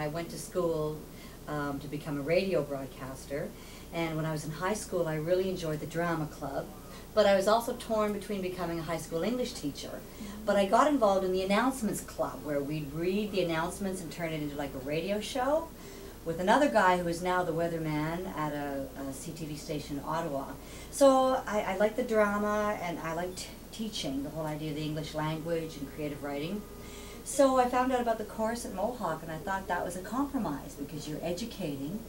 I went to school to become a radio broadcaster, and when I was in high school I really enjoyed the drama club, but I was also torn between becoming a high school English teacher. But I got involved in the announcements club, where we'd read the announcements and turn it into like a radio show with another guy who is now the weatherman at a CTV station in Ottawa. So I liked the drama, and I liked teaching, the whole idea of the English language and creative writing. So I found out about the course at Mohawk, and I thought that was a compromise, because you're educating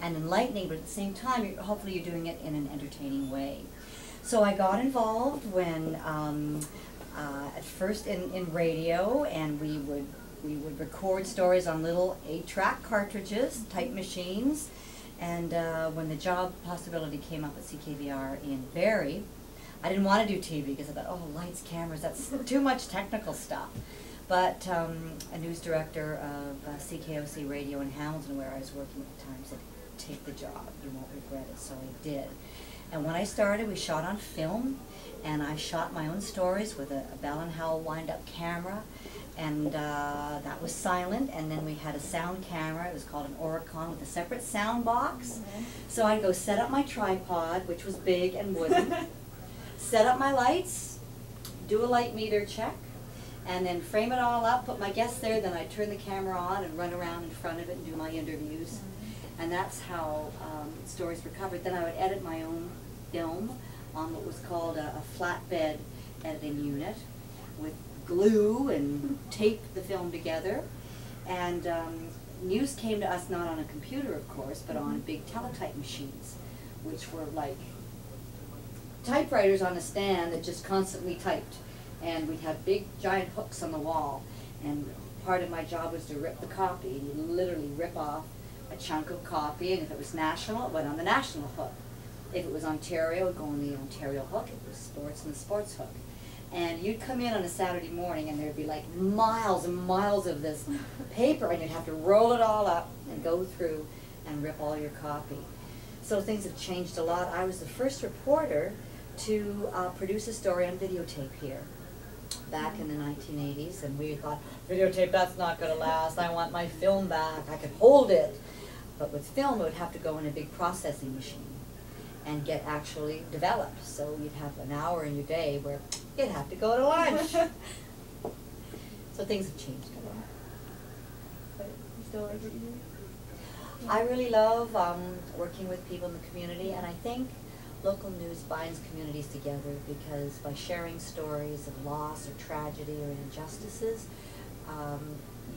and enlightening, but at the same time, hopefully you're doing it in an entertaining way. So I got involved when, at first in radio, and we would record stories on little 8-track cartridges, type machines, and when the job possibility came up at CKVR in Barrie, I didn't want to do TV because I thought, oh, lights, cameras, that's too much technical stuff. But a news director of CKOC Radio in Hamilton, where I was working at the time, said, take the job, you won't regret it, so I did. And when I started, we shot on film, and I shot my own stories with a Bell & Howell wind-up camera, and that was silent, and then we had a sound camera. It was called an Oricon with a separate sound box. So I'd go set up my tripod, which was big and wooden, set up my lights, do a light meter check, and then frame it all up, put my guests there, then I'd turn the camera on and run around in front of it and do my interviews. And that's how stories were covered. Then I would edit my own film on what was called a flatbed editing unit with glue and tape the film together. And news came to us not on a computer, of course, but on big teletype machines, which were like typewriters on a stand that just constantly typed. And we'd have big giant hooks on the wall. And part of my job was to rip the copy. And you'd literally rip off a chunk of copy, and if it was national, it went on the national hook. If it was Ontario, it would go on the Ontario hook. If it was sports, on the sports hook. And you'd come in on a Saturday morning, and there'd be like miles and miles of this paper, and you'd have to roll it all up and go through and rip all your copy. So things have changed a lot. I was the first reporter to produce a story on videotape here back in the 1980s, and we thought, videotape, that's not going to last. I want my film back. I could hold it. But with film, it would have to go in a big processing machine and get actually developed. So you'd have an hour in your day where you'd have to go to lunch. So things have changed a lot. But you still like what you do? I really love working with people in the community, and I think local news binds communities together, because by sharing stories of loss or tragedy or injustices,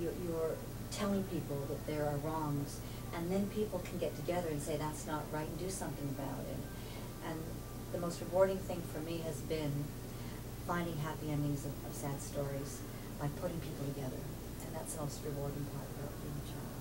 you're telling people that there are wrongs, and then people can get together and say that's not right and do something about it. And the most rewarding thing for me has been finding happy endings of sad stories by putting people together, and that's the most rewarding part about being a job.